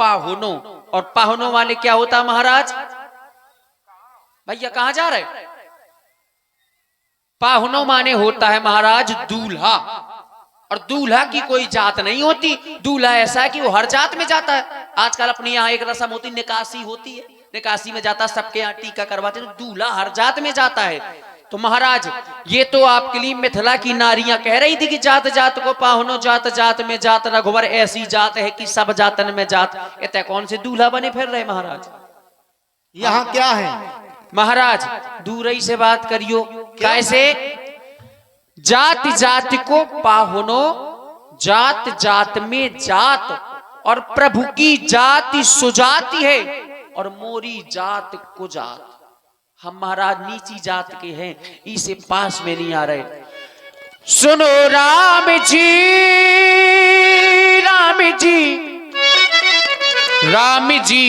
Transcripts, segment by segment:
पाहुनो। और पाहुनो वाले क्या होता है महाराज? भैया कहां जा रहे? पाहुनो माने होता है महाराज दूल्हा। और दूल्हा की कोई जात नहीं होती। दूल्हा ऐसा है कि वो हर जात में जाता है। आजकल अपने यहाँ एक रस्म होती, निकासी होती है, निकासी में जाता है, सबके यहाँ टीका करवाते हैं। तो दूल्हा हर जात में जाता है। तो महाराज ये तो आपके लिए मिथिला की नारियां कह रही थी कि जात जात को पाहुनो, जात जात में जात, रघुवर ऐसी जात है कि सब जातन में जात। इतने कौन से दूल्हा बने फिर रहे महाराज? यहाँ क्या है महाराज? दूर ही से बात करियो। कैसे? जात जात को पाहुनो, जात जात में जात, और प्रभु की जाति सुजाति है, और मोरी जात को जात। हम महाराज नीची जात के हैं, इसे पास में नहीं आ रहे। सुनो राम जी, राम जी, राम जी,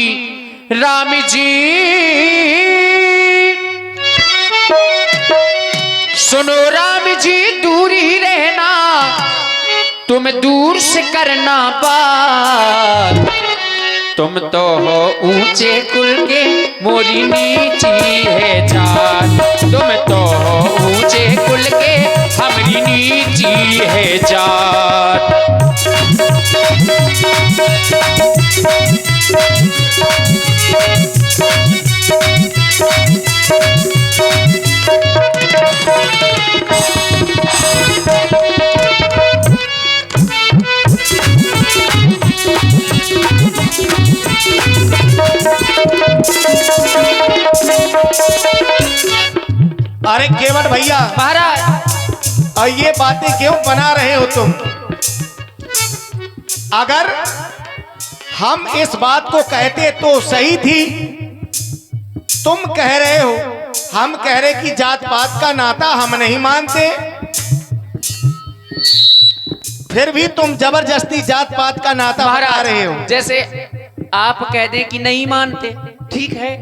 राम जी, सुनो राम जी, दूर ही रहना, तुम दूर से करना बात। तुम तो हो ऊंचे कुल के, मोरी नीची है जात। तुम तो हो ऊंचे कुल के, हमारी नीची है जात। अरे केवट भैया महाराज और ये बातें क्यों बना रहे हो तुम? अगर हम इस बात को कहते तो सही थी। तुम कह रहे हो, हम कह रहे कि जात पात का नाता हम नहीं मानते, फिर भी तुम जबरदस्ती जात पात का नाता बता रहे हो। जैसे आप कह दें कि नहीं मानते, ठीक है,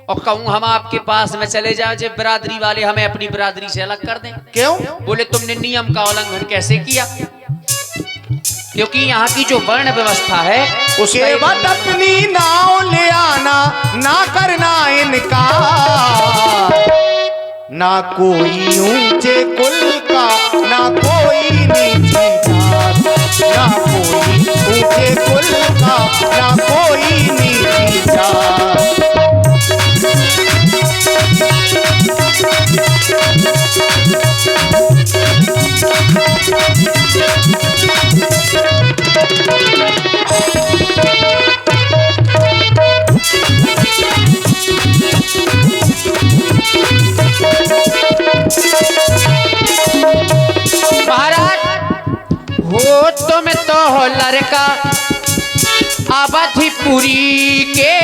और कहूं हम आपके पास में चले जाओ, जब बिरादरी वाले हमें अपनी बिरादरी से अलग कर दें। क्यों? बोले तुमने नियम का उल्लंघन कैसे किया? क्योंकि यहाँ की जो वर्ण व्यवस्था है उसमें केवट अपनी नाव ले आना, ना करना इनका, ना कोई ऊंचे कुल का, ना कोई नीची जात, ना कोई ऊंचे कुल का, ना कोई नीची जात। महाराज हो तुम तो हो लड़का अवधिपुरी के,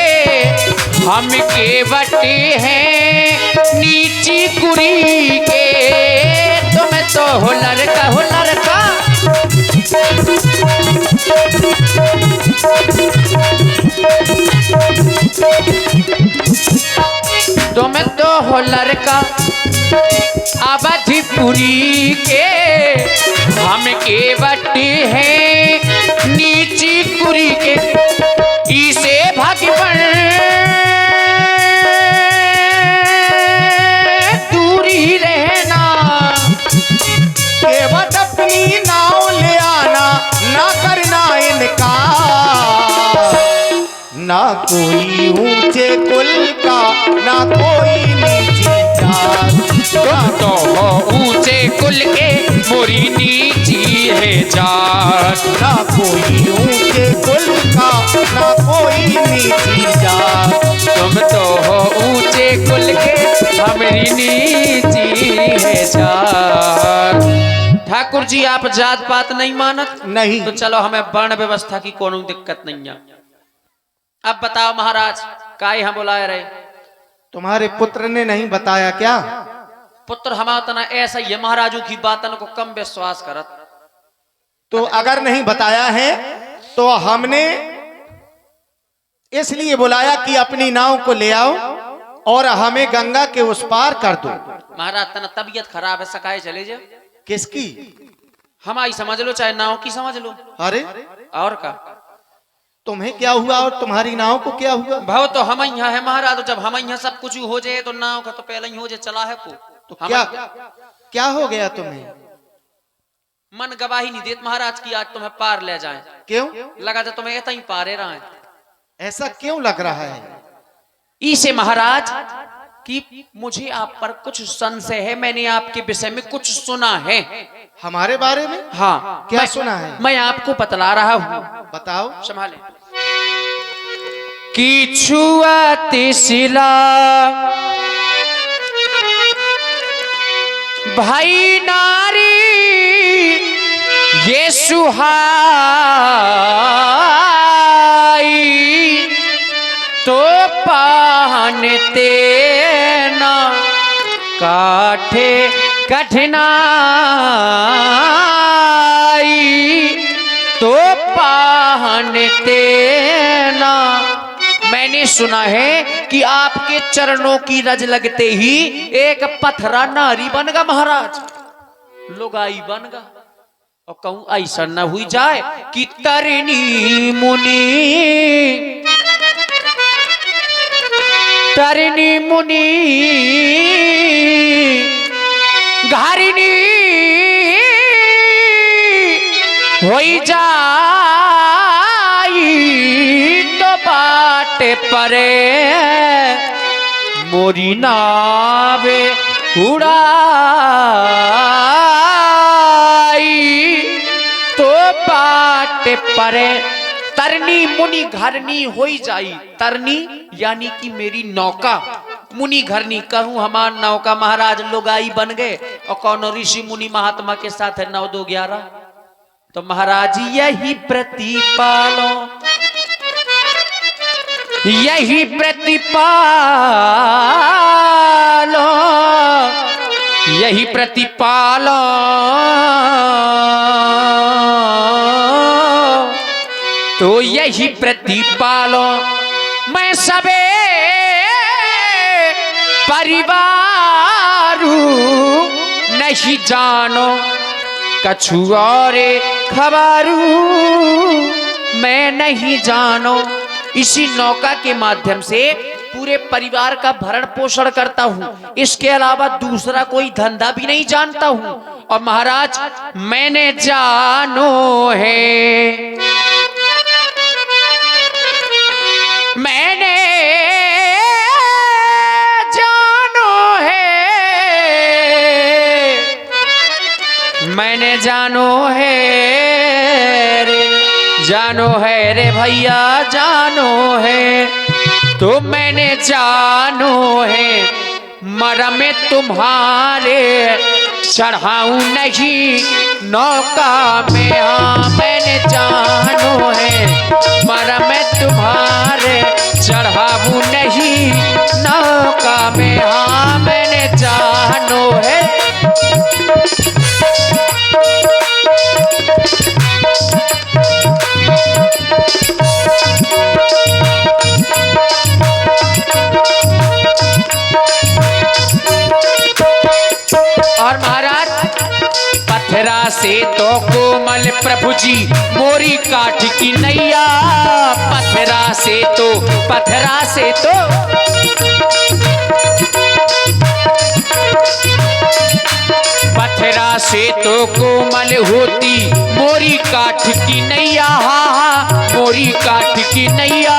हम के बटे हैं नीची कुरी के। तुम तो हो लड़का, हो लड़का, तुम तो हो लड़का अवधिपुरी के, हम के बटे हैं नीची कुरी के। इसे भगवान दूरी रहना, केवट अपनी नाव ले आना, ना करना इनका, ना कोई ऊंचे कुल का, ना कोई नीची जात। तुम तो हो ऊंचे कुल के, मोरी नीची है जात। ना कोई ऊंचे कुल का, ना कोई नीची जात। तुम तो हो ऊंचे कुल के, हमारी नीची है जात। ठाकुर जी आप जात पात नहीं मानत? नहीं। तो चलो हमें वर्ण व्यवस्था की कोनो दिक्कत नहीं है। अब बताओ महाराज, काहे हम बुलाए रहे? तुम्हारे पुत्र ने नहीं बताया क्या? पुत्र हमारा तना ऐसा ही है, महाराजों की बातन को कम विश्वास करत। तो अगर नहीं बताया है तो हमने इसलिए बुलाया कि अपनी नाव को ले आओ और हमें गंगा के उस पार कर दो। महाराज तना तबीयत खराब है, सकाए चले जाओ। किसकी? हमारी समझ लो, चाहे नाव की समझ लो। अरे और का तुम्हें क्या हुआ और तुम्हारी नाव को क्या हुआ? भाव तो हम यहाँ है महाराज, तो जब हम यहाँ सब कुछ हो जाए तो नाव का तो पहले ही हो जाए चला है को। तो क्या क्या हो गया तुम्हें? मन गवाही नहीं देत महाराज की आज तुम्हें पार ले जाए। क्यों? लगा था तुम्हें ऐसा ही पारे रहा है। ऐसा क्यों लग रहा है? इसे महाराज कि मुझे आप पर कुछ संशय है, मैंने आपके विषय में कुछ सुना है। हमारे बारे में? हाँ। क्या सुना है? मैं आपको बतला रहा हूँ। बताओ। संभाले। कि छुआती शिला भाई नारी ये सुहाई तो पाहनते न काठे कठिनाई तो पाहनते न। मैंने सुना है कि आपके चरणों की रज लगते ही एक पथरा नारी बन गा महाराज, लुगाई बन गा। और कहूं ऐसा न हुई जाए कि तरनी मुनि घारिनी होई जाई तो बाटे परे मोरी नावे उड़ाई तो बाटे परे। तरनी मुनि घरनी होई जाई। तरनी यानी कि मेरी नौका, मुनि घरनी कहूं हमार नौका महाराज लुगाई बन गए और कौन ऋषि मुनि महात्मा के साथ है 9 2 11। तो महाराज यही प्रतिपालो, यही प्रतिपालो, यही प्रतिपालो तो यही प्रतिपालो मैं सबे परिवारू नहीं जानो कछु और खबरू मैं नहीं जानो। इसी नौका के माध्यम से पूरे परिवार का भरण पोषण करता हूँ, इसके अलावा दूसरा कोई धंधा भी नहीं जानता हूँ। और महाराज मैंने जानो है, मैंने जानो है, मैंने जानो है रे, जानो है रे भैया जानो है। तो मैंने जानो है मरम तुम्हारे चढ़ाऊं नहीं नौका में। हाँ मैंने जानो है मरम तुम्हारे चढ़ाऊं नहीं नौका में। हाँ मैंने जानो है। और महाराज पथरा से तो कोमल प्रभु जी मोरी काठ की नैया, पथरा से तो, पथरा से तो पथरा से तो कोमल होती मोरी काठ की नैया। हाँ मोरी काठ की नैया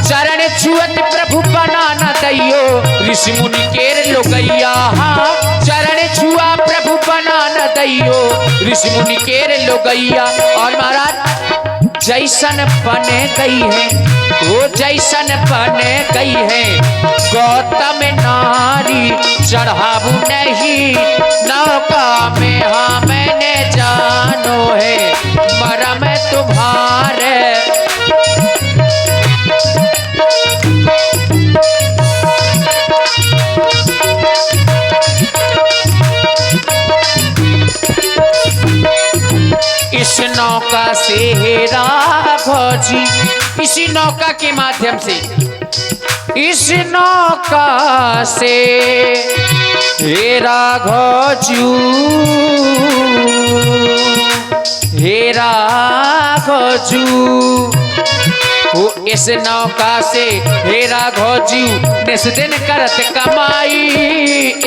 चरण छुअत प्रभु बना न दैयो ऋषि मुनि केर लोगैया। हाँ चरण छुआ प्रभु बना न दैयो ऋषि मुनि केर लोगैया। और महाराज जैसन बने गई है वो जैसन बने गई है गौतम नारी चढ़ाऊ नहीं नौका में। हाँ मैंने जानो है मरम तुम्हारे। इस नौका से राघव जी, इसी नौका के माध्यम से, इस नौका से हे राघव जू, हे राघव जू इस नौका से हेरा घोजू निस दिन करत कमाई।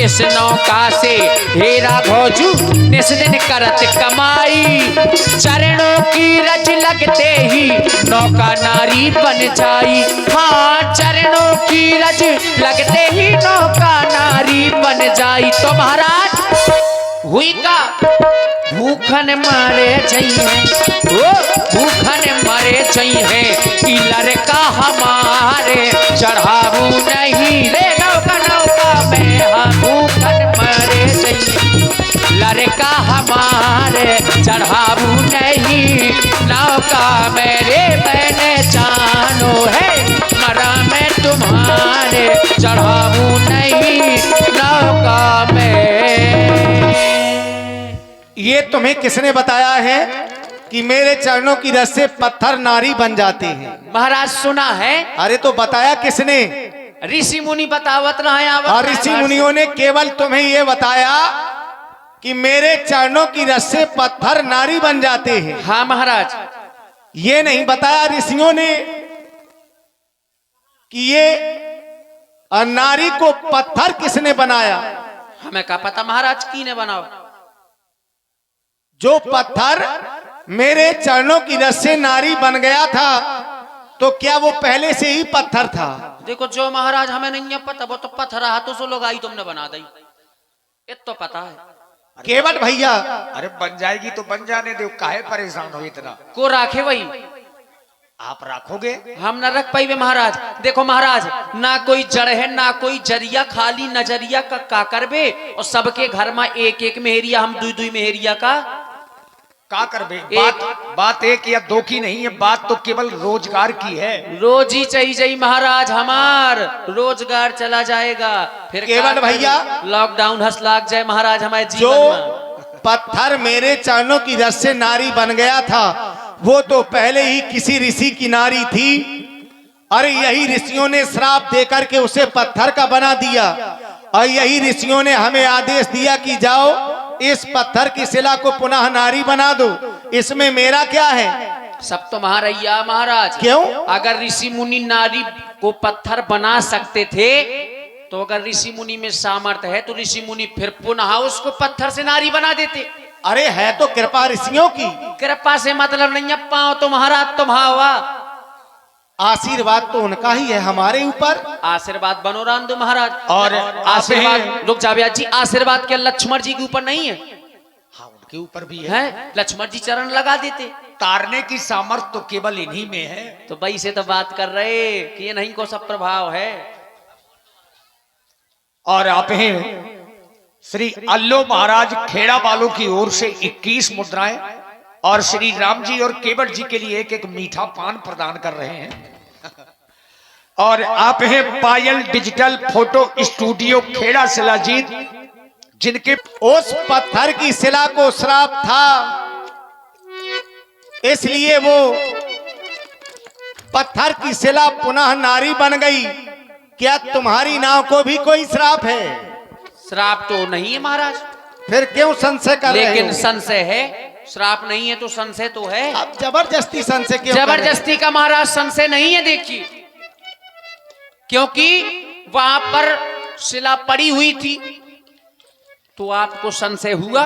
इस नौका से हेरा घोजू निस दिन करत कमाई। चरणों की रज लगते ही नौका नारी बन जाई। हाँ, चरणों की रज लगते ही नौका नारी बन जाई। तो महाराज हुई का भूखन मारे चाहिए, ओ भूखन मारे चाहिए कि लड़का हमारे चढ़ाऊ नहीं रे नौका नौका में। हाँ, भूखन मारे चाहिए लड़का हमारे चढ़ाऊ नहीं नौका मेरे। मैंने जानो है मरा मैं तुम्हारे चढ़ाऊ नहीं नौका में। ये तुम्हें किसने बताया है कि मेरे चरणों की रस से पत्थर नारी बन जाते हैं? महाराज सुना है, अरे तो बताया किसने? ऋषि मुनि बतावत रहे। और ऋषि मुनियों ने केवल तुम्हें ये बताया कि मेरे चरणों की रस से पत्थर नारी बन जाते हैं। हाँ महाराज, ये नहीं बताया ऋषियों ने कि ये नारी को पत्थर किसने बनाया। हमें क्या पता महाराज की ने बनाओ। जो पत्थर मेरे चरणों की रस से नारी बन गया था, तो क्या वो पहले से ही पत्थर था? देखो जो महाराज हमें नहीं है पता, वो तो पत्थर हाथों से लोग आई तुमने बना दी, ये तो पता है। केवट भैया, अरे बन जाएगी तो बन जाने दो, काहे परेशान हो इतना? को राखे वही आप रखोगे, हम न रख पाइबे महाराज। देखो महाराज, ना कोई जड़ है ना कोई जरिया, खाली नजरिया का करबे। और सबके घर में एक एक मेहरिया, हम दुई दुई मेहरिया का करबे। बात एक या दो की नहीं है, बात तो केवल रोजगार की है। रोज ही चाहिए महाराज, हमार रोजगार चला जाएगा। फिर केवट भैया, लॉकडाउन हंस लाग जाए महाराज हमारे जो जीवन में। पत्थर मेरे चरणों की रस से नारी बन गया था, वो तो पहले ही किसी ऋषि की नारी थी। अरे यही ऋषियों ने श्राप देकर के उसे पत्थर का बना दिया। और यही ऋषियों ने हमें आदेश दिया कि जाओ इस पत्थर की शिला को पुनः नारी बना दो। इसमें मेरा क्या है? सब तो महारैया महाराज। क्यों? अगर ऋषि मुनि नारी को पत्थर बना सकते थे, तो अगर ऋषि मुनि में सामर्थ्य है तो ऋषि मुनि फिर पुनः उसको पत्थर से नारी बना देते। अरे है तो कृपा ऋषियों की। कृपा से मतलब नहीं है, पाओ तो महाराज तुम्हारा, आशीर्वाद तो उनका ही है हमारे ऊपर। आशीर्वाद बनो राम दो महाराज। और आशीर्वाद रुक जा जी, आशीर्वाद क्या लक्ष्मण जी के ऊपर नहीं है? हाँ, उनके ऊपर भी है। लक्ष्मण जी चरण लगा देते। तारने की सामर्थ्य तो केवल इन्हीं में है। तो भाई से तो बात कर रहे कि ये नहीं को सब प्रभाव है। और आप हैं श्री अल्लो महाराज खेड़ा वालों की ओर से 21 मुद्राएं और श्री राम जी और केवट जी के लिए एक एक मीठा पान प्रदान कर रहे हैं। और आप हैं Payal digital photo studio Kheda Shilajit, जिनके उस पत्थर की शिला को श्राप था, इसलिए वो पत्थर की शिला पुनः नारी बन गई। क्या तुम्हारी नाव को भी कोई श्राप है? श्राप तो नहीं है महाराज। फिर क्यों संशय कर रहे हो? लेकिन संशय है, श्राप नहीं है तो संशय तो है। अब जबरदस्ती संशय क्यों? जबरदस्ती का महाराज संशय नहीं है। देखिए, क्योंकि वहां पर शिला पड़ी हुई थी, तो आपको संशय हुआ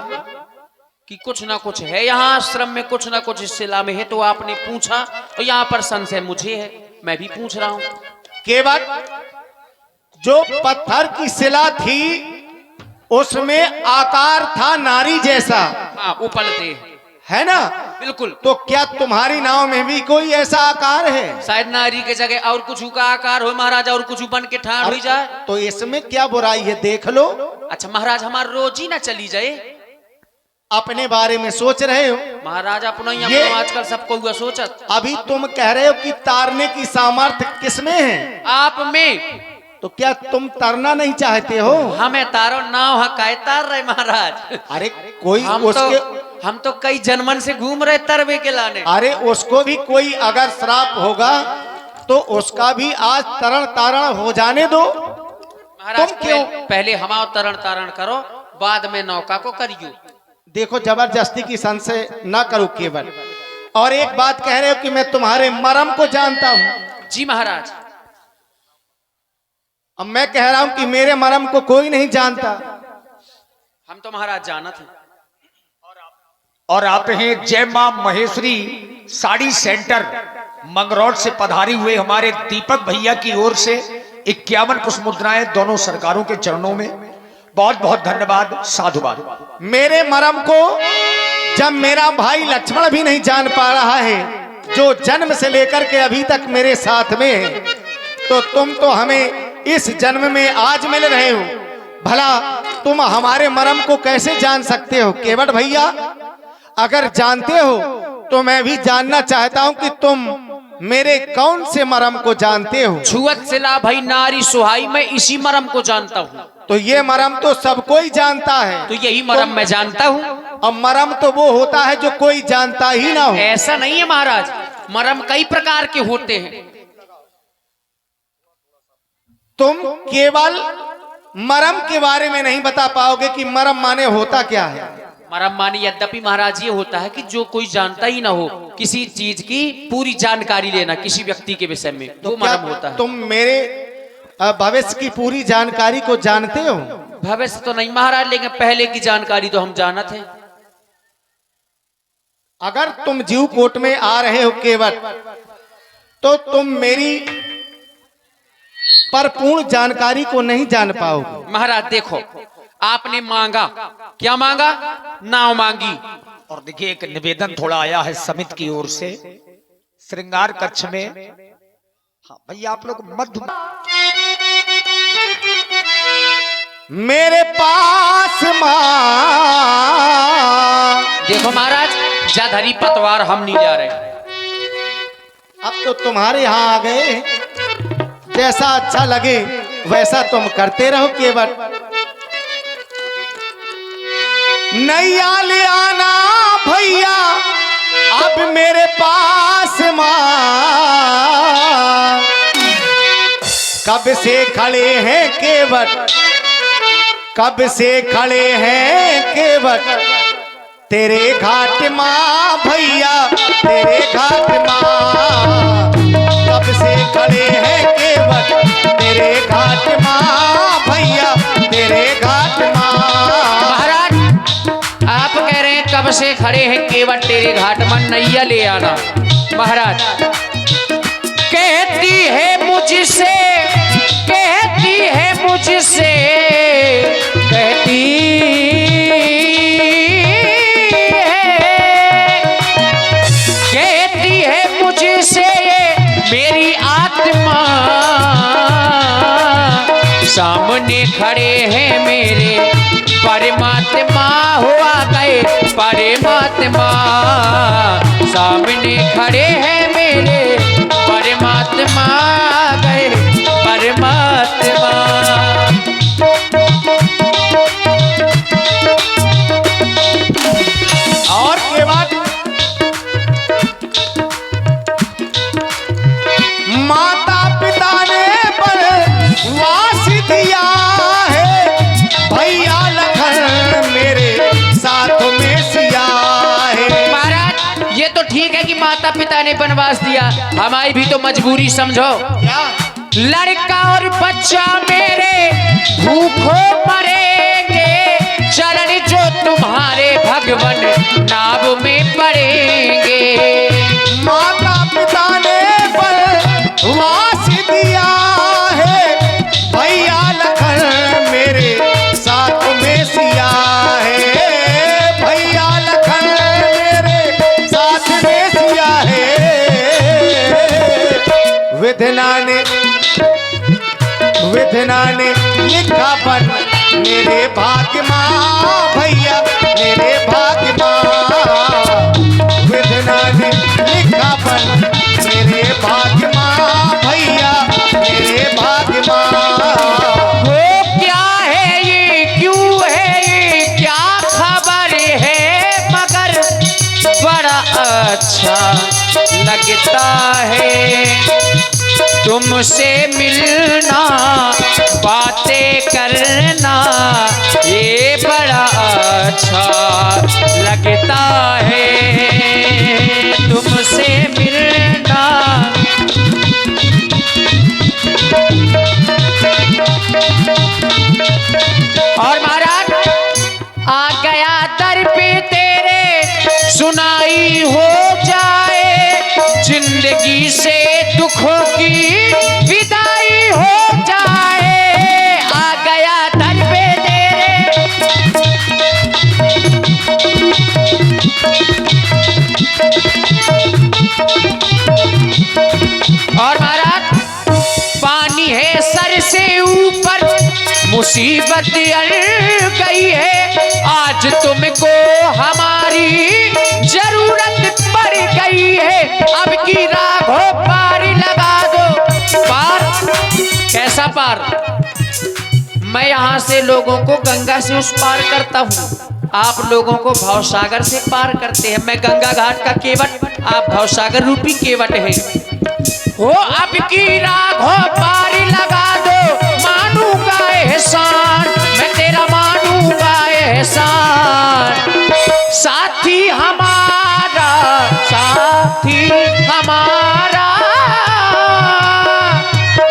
कि कुछ ना कुछ है यहाँ आश्रम में, कुछ ना कुछ इस शिला में है, तो आपने पूछा। और यहाँ पर संशय मुझे है, मैं भी पूछ रहा हूं। केवल जो पत्थर की शिला थी उसमें आकार था नारी जैसा। हाँ, उपलते है ना? बिल्कुल। तो क्या तुम्हारी नाव में भी कोई ऐसा आकार है? शायद नारी के जगह और कुछ का आकार हो महाराज, और कुछ बन के ठाड़ हो जाए। तो इसमें क्या बुराई है? देख लो। अच्छा महाराज, हमारा रोज ही ना चली जाए। अपने बारे में सोच रहे हो महाराज? अपना ही ये आजकल सबको हुआ सोचत। अभी तुम कह रहे हो कि तारने की सामर्थ्य किसमें है? आप में। तो क्या तुम तरना नहीं चाहते हो? हमें तारो नाव हकाए तार रहे महाराज। अरे कोई हम तो कई जन्मन से घूम रहे तरवे के लाने। अरे उसको भी कोई अगर श्राप होगा तो उसका भी आज तरण तारण हो जाने दो। महाराज तुम क्यों? पहले हमारा तरण तारण करो, बाद में नौका को करियो। देखो, जबरदस्ती की संशय ना करो केवल। और एक बात कह रहे हो कि मैं तुम्हारे मरम को जानता हूँ। जी महाराज। अब मैं कह रहा हूं कि मेरे मरम को कोई नहीं जानता। हम तो महाराज जानत हैं। और आप हैं जय मां महेश्वरी साड़ी सेंटर मंगरौट से पधारी हुए हमारे दीपक भैया की ओर से 51 पुष्प मुद्राएं दोनों सरकारों के चरणों में। बहुत बहुत धन्यवाद, साधुवाद। मेरे मरम को जब मेरा भाई लक्ष्मण भी नहीं जान पा रहा है, जो जन्म से लेकर के अभी तक मेरे साथ में है, तो तुम तो हमें इस जन्म में आज मिल रहे हो, भला तुम हमारे मरम को कैसे जान सकते हो? केवट भैया, अगर जानते हो तो मैं भी जानना चाहता हूं कि तुम मेरे कौन से मरम को जानते हो? छुअत सिला भई नारी सुहाई, मैं इसी मरम को जानता हूँ। तो ये मरम तो सब कोई जानता है। तो यही मरम मैं जानता हूँ। अब मरम तो वो होता है जो कोई जानता ही ना हो। ऐसा नहीं है महाराज, मरम कई प्रकार के होते हैं। तुम केवल मरम के बारे में नहीं बता पाओगे कि मरम माने होता क्या है। मरम माने यद्यपि महाराज ये होता है कि जो कोई जानता ही ना हो, किसी चीज की पूरी जानकारी लेना किसी व्यक्ति के विषय में, तो वो मरम होता है। तुम मेरे भविष्य की पूरी जानकारी को जानते हो? भविष्य तो नहीं महाराज, लेकिन पहले की जानकारी तो हम जानत हैं। अगर तुम जीव कोट में आ रहे हो केवट, तो तुम मेरी पर पूर्ण जानकारी को नहीं जान पाओगे। महाराज देखो, आपने मांगा, क्या मांगा? नाव मांगी। और देखिए एक निवेदन थोड़ा आया है समिति की ओर से श्रृंगार कक्ष में। हाँ भैया आप लोग मध्य मेरे पास मां। देखो महाराज, जाधरी पतवार हम नहीं जा रहे। अब तो तुम्हारे यहाँ आ गए, जैसा अच्छा लगे वैसा तुम करते रहो केवट। नैया ले आना भैया अब मेरे पास मां। कब से खड़े हैं केवट, कब से खड़े हैं केवट, तेरे घाट मां भैया तेरे घाट मां। कब से खड़े हैं केवट, तेरे घाट मां भैया तेरे घाट मां। महाराज आप कह रहे हैं कब से खड़े हैं केवट तेरे घाट में, नैया ले आना। महाराज कहती है मुझसे, कहती है मुझसे, कहती है मुझसे मेरी आत्मा। सामने खड़े हैं मेरे परमात्मा, हुआ गए परमात्मा। सामने खड़े हैं मेरे परमात्मा, गए परमात्मा। और केवट माता पिता ने बनवास दिया है, भैया लखन मेरे साथ में सिया है। महाराज ये तो ठीक है कि माता पिता ने बनवास दिया, हमारी भी तो मजबूरी समझो। क्या? लड़का और बच्चा मेरे भूखों मरेंगे, चरण जो तुम्हारे भगवन नाव में पड़ेंगे। माता पिता ने बनवास दिया है, भैया लखन मेरे साथ में सिया है। भैया लखन मेरे साथ में सिया है। विधना ने लिखा बन मेरे भाग्य मां भैया मेरे भाग्य मां। विधना ने लिखा बन मेरे भाग्य मां भैया मेरे भाग्य मां। वो क्या है ये, क्यों है ये, क्या खबर है, मगर बड़ा अच्छा लगता है तुमसे मिलना, बातें करना, ये बड़ा अच्छा लगता है तुमसे मिलना। की विदाई हो जाए, आ गया दर पे तेरे। और महाराज पानी है सर से ऊपर, मुसीबत अड़ गई है, आज तुमको हमारी जरूरत पड़ गई है, अब की राघो पार लगा दो। पार कैसा पार? मैं यहाँ से लोगों को गंगा से उस पार करता हूँ, आप लोगों को भवसागर से पार करते हैं। मैं गंगा घाट का केवट, आप भवसागर रूपी केवट हैं। हो अब की राघो पार लगा दो, मानूंगा एहसान, मैं तेरा मानूंगा एहसान। साथी हमारा, साथी हमारा,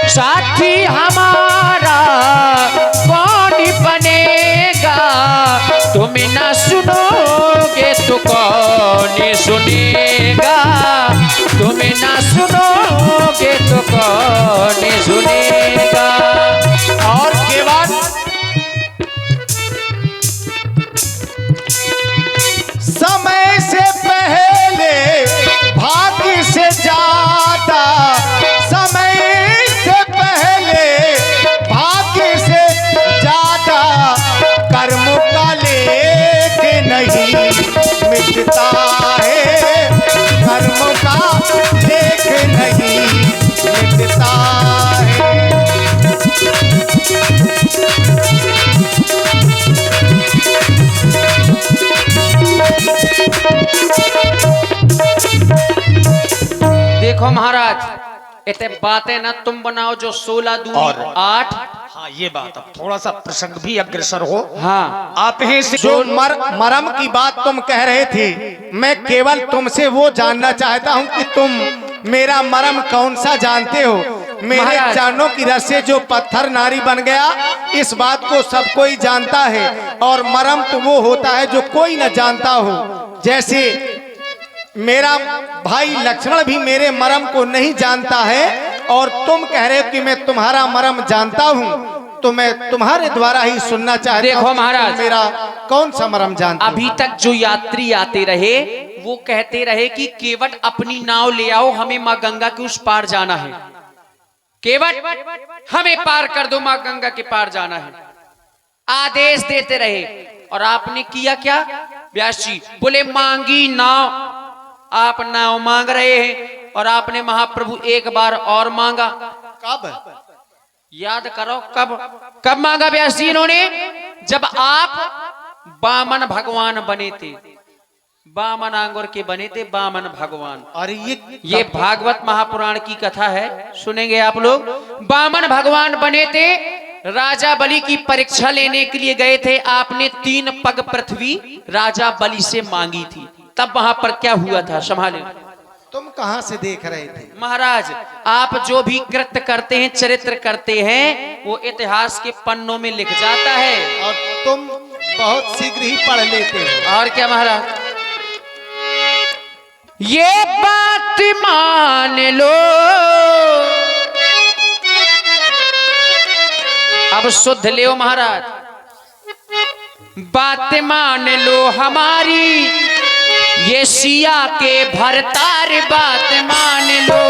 साथी हमारा कौन बनेगा, तुम ना सुनोगे तो कौन सुनेगा, तुम ना सुनोगे तो कौन सुनेगा। और केवट समय से पहले भाग्य से ज्यादा, समय से पहले भाग्य से ज्यादा, कर्म का लेख नहीं मिटता है, कर्म का लेख नहीं मिटता है। देखो महाराज, इतने बातें ना तुम बनाओ जो 16 दूनी और 8। हाँ ये बात, अब थोड़ा सा प्रसंग भी अग्रसर हो। हाँ आप हैं जो मरम की बात तुम कह रहे थे, मैं केवल तुमसे वो जानना चाहता हूँ कि तुम मेरा मरम कौन सा जानते हो। मेरे महाराज। चानों की रस से जो पत्थर नारी बन गया, इस बात को सब कोई जानता है, और मरम तो वो होता है जो कोई न जानता हो। जैसे मेरा भाई लक्ष्मण भी मेरे मरम को नहीं जानता है, और तुम कह रहे हो कि मैं तुम्हारा मरम जानता हूँ, तो मैं तुम्हारे द्वारा ही सुनना चाहता देखो हूँ कि महाराज। तुम मेरा कौन सा मरम जानते हो। अभी तक जो यात्री आते रहे वो कहते रहे कि केवट अपनी नाव ले आओ, हमें माँ गंगा के उस पार जाना है, केवट हमें पार कर दो, माँ गंगा के पार जाना है, आदेश देते रहे। और आपने किया क्या व्यास जी? बोले मांगी नाव। आप नाव मांग रहे हैं और आपने महाप्रभु एक बार और मांगा। कब? याद करो कब कब मांगा व्यास जी इन्होंने? जब आप बामन भगवान बने थे, बामन आंगुर के बने थे बामन भगवान। और ये भागवत महापुराण की कथा है, सुनेंगे आप लोग। बामन भगवान बने थे, राजा बलि की परीक्षा लेने के लिए गए थे। आपने 3 पग पृथ्वी राजा बलि से मांगी थी। तब वहां पर क्या हुआ था, संभाले। तुम कहां से देख रहे थे? महाराज, आप जो भी कृत्य करते हैं, चरित्र करते हैं, वो इतिहास के पन्नों में लिख जाता है। और तुम बहुत शीघ्र ही पढ़ लेते हो। और क्या महाराज? ये बात मान लो, अब शुद्ध ले महाराज, बात मान लो हमारी, ये सिया के भरतार बात मान लो,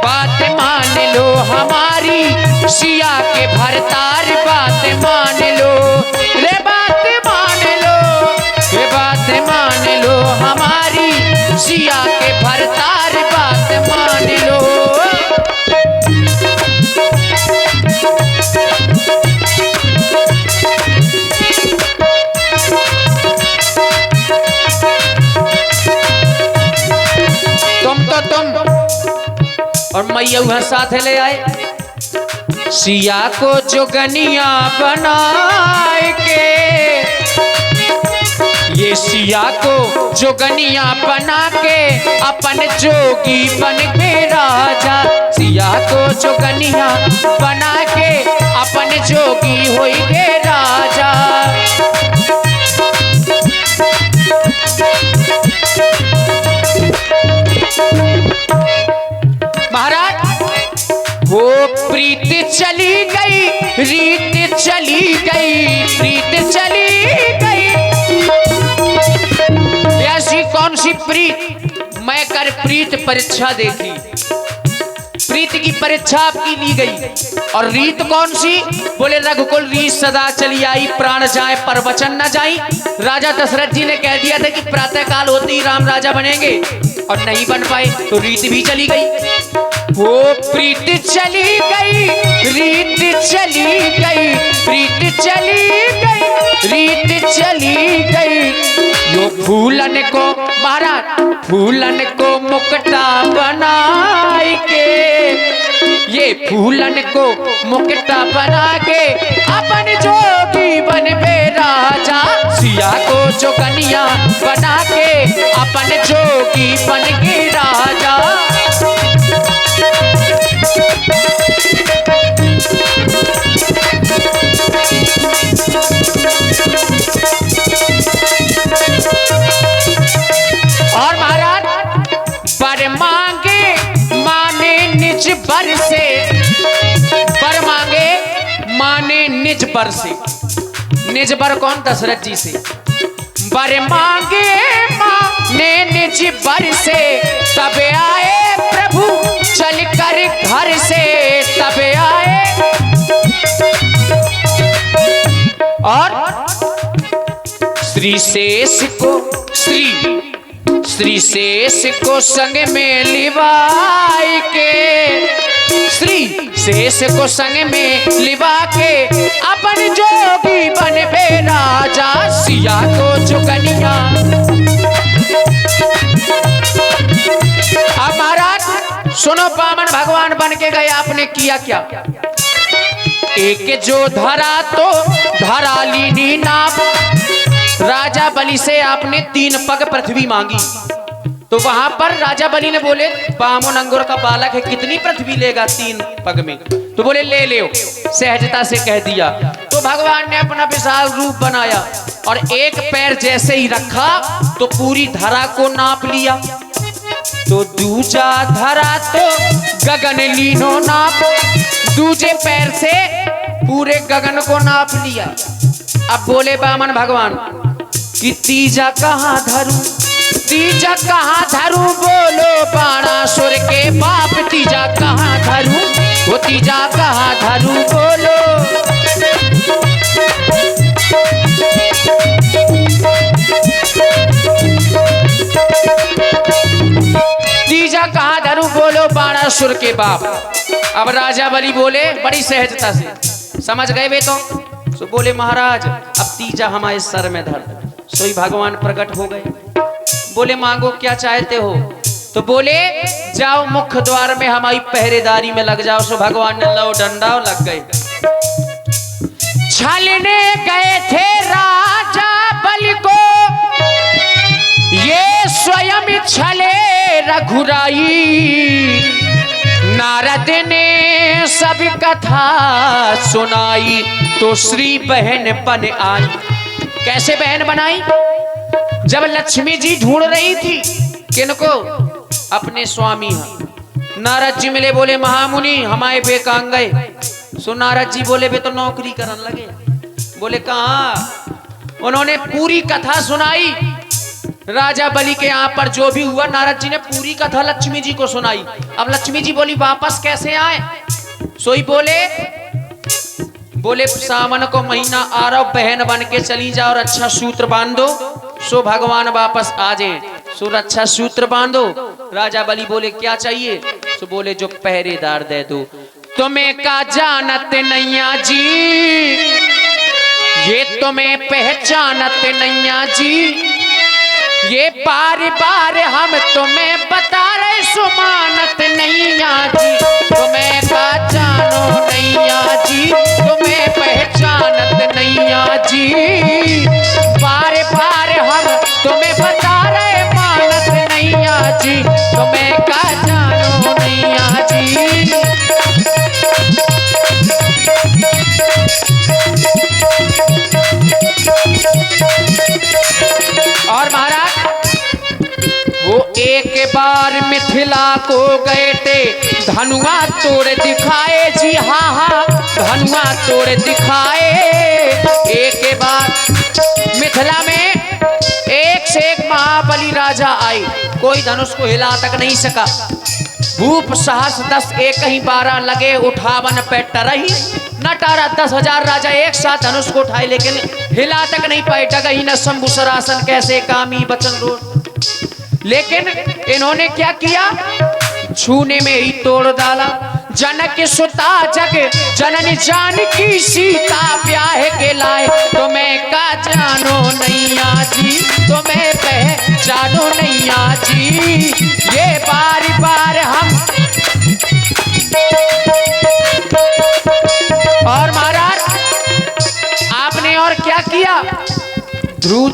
बात मान लो हमारी, सिया के भरतार बात मान लो, रे बात मान लो, रे बात मान लो हमारी, सिया के भरतार बात मान लो। तुम और मैया वहां साथ ले आए। सिया को जोगनिया बनाए के, ये सिया को जोगनिया बना के अपन जोगी बन के राजा, सिया को जोगनिया बना के अपन जोगी होई के राजा। महाराज वो प्रीत चली गई, रीत चली गई, प्रीत चली गई। ऐसी कौन सी प्रीत, मैं कर प्रीत परीक्षा देखी, प्रीत की परीक्षा आपकी ली गई। और रीत कौन सी? बोले रघुकुल रीत सदा चली आई, प्राण जाए पर वचन न जाई। राजा दशरथ जी ने कह दिया था कि प्रातः काल होते ही राम राजा बनेंगे, और नहीं बन पाए, तो रीत भी चली गई। वो प्रीत चली गई, रीत चली गई, प्रीत चली गई, रीत चली गई। यो फूलन को महाराज, फूलन को मुकुटा बनाई के, ये फूलन को मुकुटा बना के अपन जोगी बन बे राजा। सिया को जोगनिया बना के अपन जोगी बन के राजा। और महाराज पर मांगे माने निज बर से, पर मांगे माने निज बर से। निज बर कौन? दशरथ जी से। बर मांगे माने निज बर से, तब आए प्रभु चल कर घर से, तब आए। और श्री शेष को, श्री शेष को संग में लिवाई के, श्री शेष को संग में लिवा के अपन जोगी बन बे राजा। सिया को जोगनिया। अब महाराज सुनो, बामन भगवान बन के गए, आपने किया क्या? एक जो धरा तो धरा लीनी नाप। राजा बलि से आपने 3 पग पृथ्वी मांगी, तो वहां पर राजा बलि ने बोले, बामन अंगुर का बालक है, कितनी पृथ्वी लेगा 3 पग में? तो बोले ले ले, सहजता से कह दिया। तो भगवान ने अपना विशाल रूप बनाया और एक पैर जैसे ही रखा तो पूरी धरा को नाप लिया। तो दूजा धरा तो गगन लीनो नाप, दूजे पैर से पूरे गगन को नाप लिया। अब बोले बामन भगवान कि तीजा कहाँ धरूं, तीजा कहाँ धरूं, बोलो बाणासुर के बाप, तीजा कहाँ धरूं, वो तीजा कहाँ धरूं, बोलो। तीजा कहाँ धरूं, बोलो बाणासुर के बाप। अब राजा बलि बोले बड़ी सहजता से, समझ गए वे तो बोले महाराज अब तीजा हमारे सर में धर। सोई भगवान प्रकट हो गए, बोले मांगो क्या चाहते हो? तो बोले जाओ मुख्य द्वार में हमारी पहरेदारी में लग जाओ। सो भगवान ने लो डंडा लग गए। छलने गए थे राजा बलि को, ये स्वयं छले रघुराई। नारद ने सब कथा सुनाई, तो श्री बहन बन आई। कैसे बहन बनाई? जब लक्ष्मी जी ढूंढ रही थी किनको? अपने स्वामी। नारद जी मिले, बोले महामुनि हमारे बेकांग गए। सो नारद जी बोले वे तो नौकरी करने लगे। बोले कहाँ? उन्होंने पूरी कथा सुनाई राजा बलि के यहाँ पर जो भी हुआ। नारद जी ने पूरी कथा लक्ष्मी जी को सुनाई। अब लक्ष्मी जी बोली वापस कैसे आए? सोई बोले सावन को महीना आ रहा, बहन बन के चली जाओ और अच्छा सूत्र बांधो, सो भगवान वापस आ जाए। सो अच्छा सूत्र बांधो। राजा बलि बोले क्या चाहिए? सो बोले जो पहरेदार दे दो। तुम्हें का जानत नैया जी, ये तुम्हें पहचानत नैया जी, ये बार बार हम तुम्हें बता रहे सुमानत नैया जी। तुम्हें का जानो नैया जी, तुम्हें पहचानत नैया जी, बार बार हम तुम्हें बता रहे मानत नैया जी। तुम्हें का जानो नैया जी। और महाराज वो एक बार बार मिथिला को गए थे धनुआ तोड़ दिखाए जी, हाँ हाँ धनुआ तोड़ दिखाए। एक बार मिथिला में एक से एक महाबली राजा आए, कोई धनुष को हिला तक नहीं सका। भूप सहस 10 एक ही 12 लगे उठावन पे टरही, न टारा 10,000 राजा एक साथ धनुष को उठाए लेकिन हिला तक नहीं पाए। डगही न शंभु सरासन कैसे कामी बचन रोड। लेकिन इन्होंने क्या किया, छूने में ही तोड़ डाला। जनक सुता जग जननी जानकी सीता ब्याह के लाए, तुम्हें का जानो नैया जी, तुम्हें पहचानो नैया जी। ये बार बार हम और महाराज आपने और क्या किया, ध्रुव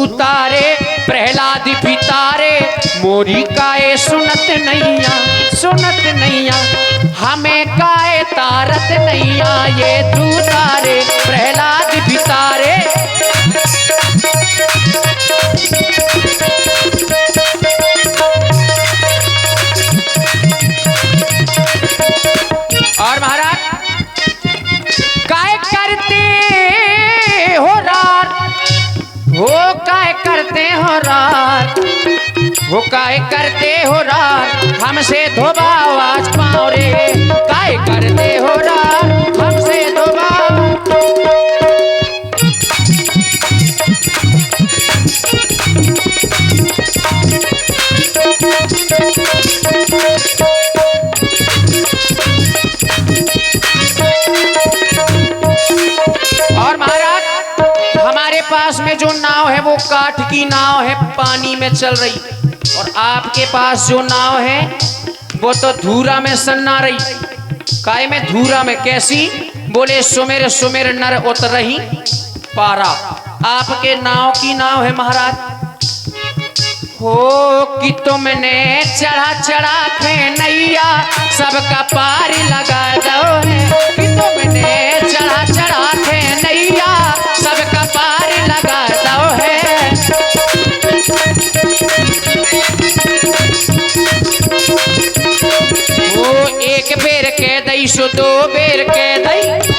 तारे प्रहलाद पितारे मोरी काए सुनत नैया हमें काए तारत नैया। ये ध्रुव तारे प्रहलाद पितारे और महाराज काय करते हो रात, हो काय करते हो रात, हो काय करते हो रात हमसे धोबा आवाज पाओ रे, काय करते हो रात हमसे धोबा। और महाराज हमारे पास में जो नाव है वो काठ की नाव है, पानी में चल रही, और आपके पास जो नाव है वो तो धूरा में सन्ना रही। काय में धूरा में कैसी, बोले सुमेर सुमेर नर उतरही पारा। आपके नाव की नाव है महाराज हो कि तुमने चढ़ा चढ़ा के नैया सबका पार लगा दो है, कि तुमने चढ़ा चढ़ा के नैया सबका पार लगा दो है। वो एक बेर के दई सो दो बेर के दई,